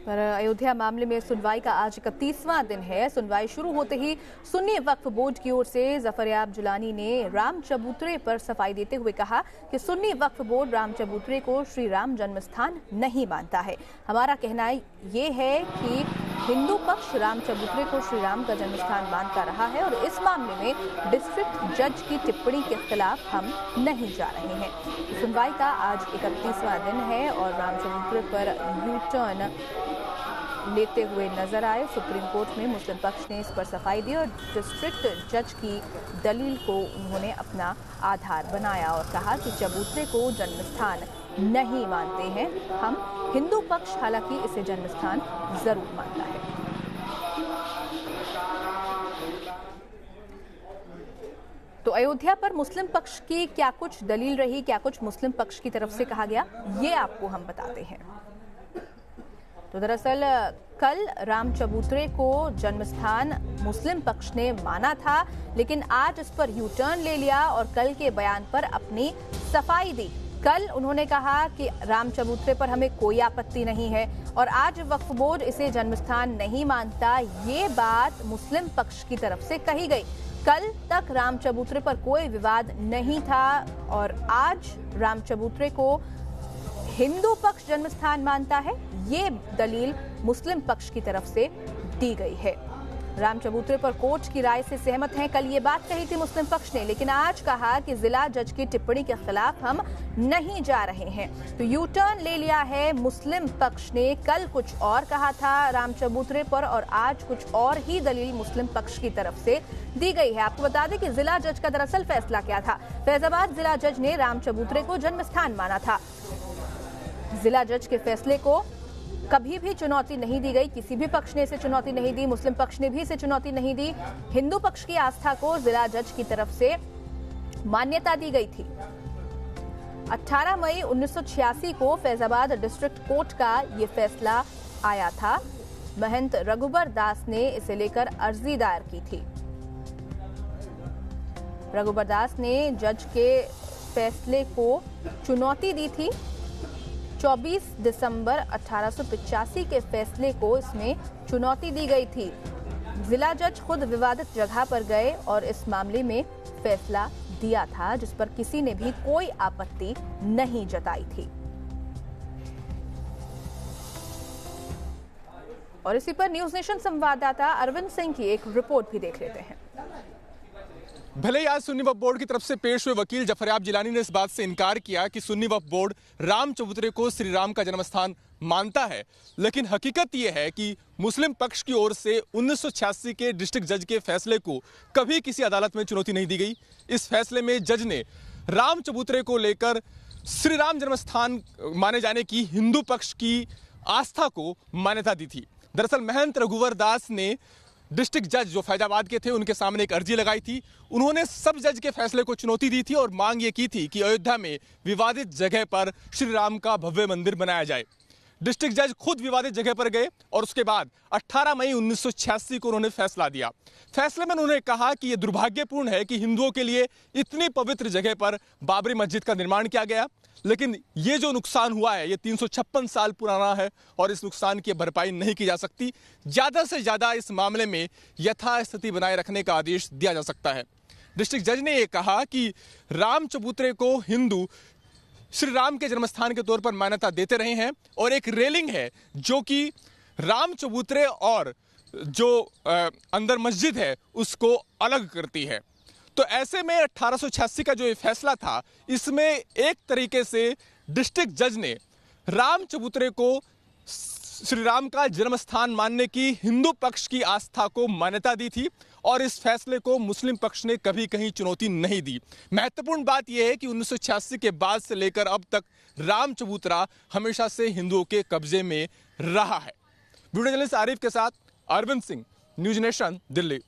पर अयोध्या मामले में सुनवाई का आज 31वां दिन है। सुनवाई शुरू होते ही सुन्नी वक्फ बोर्ड की ओर से जफरयाब जिलानी ने राम चबूतरे पर सफाई देते हुए कहा कि सुन्नी वक्फ बोर्ड राम चबूतरे को श्री राम जन्मस्थान नहीं मानता है। हमारा कहना ये है कि हिंदू पक्ष राम चबूतरे को श्री राम का जन्मस्थान मानता रहा है और इस मामले में डिस्ट्रिक्ट जज की टिप्पणी के खिलाफ हम नहीं जा रहे हैं। सुनवाई का आज 31वां दिन है और राम चबूतरे पर यू टर्न लेते हुए नजर आए। सुप्रीम कोर्ट में मुस्लिम पक्ष ने इस पर सफाई दी और डिस्ट्रिक्ट जज की दलील को उन्होंने अपना आधार बनाया और कहा कि चबूतरे को जन्मस्थान नहीं मानते हैं हम। हिंदू पक्ष हालांकि इसे जन्मस्थान जरूर मानता है। तो अयोध्या पर मुस्लिम पक्ष की क्या कुछ दलील रही, क्या कुछ मुस्लिम पक्ष की तरफ से कहा गया, ये आपको हम बताते हैं। तो दरअसल कल राम चबूतरे को जन्मस्थान मुस्लिम पक्ष ने माना था, लेकिन आज इस पर यू टर्न ले लिया और कल के बयान पर अपनी सफाई दी। कल उन्होंने कहा कि राम चबूतरे पर हमें कोई आपत्ति नहीं है और आज वक्फ बोर्ड इसे जन्मस्थान नहीं मानता, ये बात मुस्लिम पक्ष की तरफ से कही गई। कल तक राम चबूतरे पर कोई विवाद नहीं था और आज राम चबूतरे को हिंदू पक्ष जन्मस्थान मानता है, ये दलील मुस्लिम पक्ष की तरफ से दी गई है। राम चबूतरे पर कोर्ट की राय से सहमत हैं, कल ये बात कही थी मुस्लिम पक्ष ने, लेकिन आज कहा कि जिला जज की टिप्पणी के खिलाफ हम नहीं जा रहे हैं। तो यू टर्न ले लिया है मुस्लिम पक्ष ने। कल कुछ और कहा था राम चबूतरे पर और आज कुछ और ही दलील मुस्लिम पक्ष की तरफ से दी गई है। आपको बता दें कि जिला जज का दरअसल फैसला क्या था। फैजाबाद जिला जज ने राम चबूतरे को जन्मस्थान माना था। जिला जज के फैसले को कभी भी चुनौती नहीं दी गई, किसी भी पक्ष ने इसे चुनौती नहीं दी, मुस्लिम पक्ष ने भी इसे चुनौती नहीं दी। हिंदू पक्ष की आस्था को जिला जज की तरफ से मान्यता दी गई थी। 18 मई 1986 को फैजाबाद डिस्ट्रिक्ट कोर्ट का ये फैसला आया था। महंत रघुबर दास ने इसे लेकर अर्जी दायर की थी। रघुबर दास ने जज के फैसले को चुनौती दी थी। 24 दिसंबर 1885 के फैसले को इसमें चुनौती दी गई थी। जिला जज खुद विवादित जगह पर गए और इस मामले में फैसला दिया था, जिस पर किसी ने भी कोई आपत्ति नहीं जताई थी। और इसी पर न्यूज नेशन संवाददाता अरविंद सिंह की एक रिपोर्ट भी देख लेते हैं। भले ही आज सुन्नी वक्फ बोर्ड की तरफ से पेश हुए वकील जफरयाब जिलानी ने इस बात से इनकार किया कि सुन्नी वक्फ बोर्ड राम चबूतरे को श्री राम का जन्मस्थान मानता है, लेकिन हकीकत यह है कि मुस्लिम पक्ष की ओर से 1986 के डिस्ट्रिक्ट जज के फैसले को कभी किसी अदालत में चुनौती नहीं दी गई। इस फैसले में जज ने राम चबूतरे को लेकर श्री राम जन्मस्थान माने जाने की हिंदू पक्ष की आस्था को मान्यता दी थी। दरअसल महंत रघुवर दास ने डिस्ट्रिक्ट जज जो फैजाबाद के थे उनके सामने एक अर्जी लगाई थी। उन्होंने सब जज के फैसले को चुनौती दी थी और मांग ये की थी कि अयोध्या में विवादित जगह पर श्री राम का भव्य मंदिर बनाया जाए। डिस्ट्रिक्ट जज खुद विवादित जगह पर गए और उसके बाद 18 मई 1986 को उन्होंने फैसला दिया। फैसले में उन्होंने कहा कि यह दुर्भाग्यपूर्ण है कि हिंदुओं के लिए इतनी पवित्र जगह पर बाबरी मस्जिद का निर्माण किया गया, लेकिन ये जो नुकसान हुआ है ये 356 साल पुराना है और इस नुकसान की भरपाई नहीं की जा सकती। ज़्यादा से ज़्यादा इस मामले में यथास्थिति बनाए रखने का आदेश दिया जा सकता है। डिस्ट्रिक्ट जज ने यह कहा कि राम चबूतरे को हिंदू श्री राम के जन्मस्थान के तौर पर मान्यता देते रहे हैं और एक रेलिंग है जो कि राम चबूतरे और जो अंदर मस्जिद है उसको अलग करती है। तो ऐसे में 1886 का जो ये फैसला था, इसमें एक तरीके से डिस्ट्रिक्ट जज ने राम चबूतरे को श्री राम का जन्मस्थान मानने की हिंदू पक्ष की आस्था को मान्यता दी थी और इस फैसले को मुस्लिम पक्ष ने कभी कहीं चुनौती नहीं दी। महत्वपूर्ण बात यह है कि 1986 के बाद से लेकर अब तक राम चबूतरा हमेशा से हिंदुओं के कब्जे में रहा है। वीडियो जर्नलिस्ट आरिफ के साथ अरविंद सिंह, न्यूज नेशन, दिल्ली।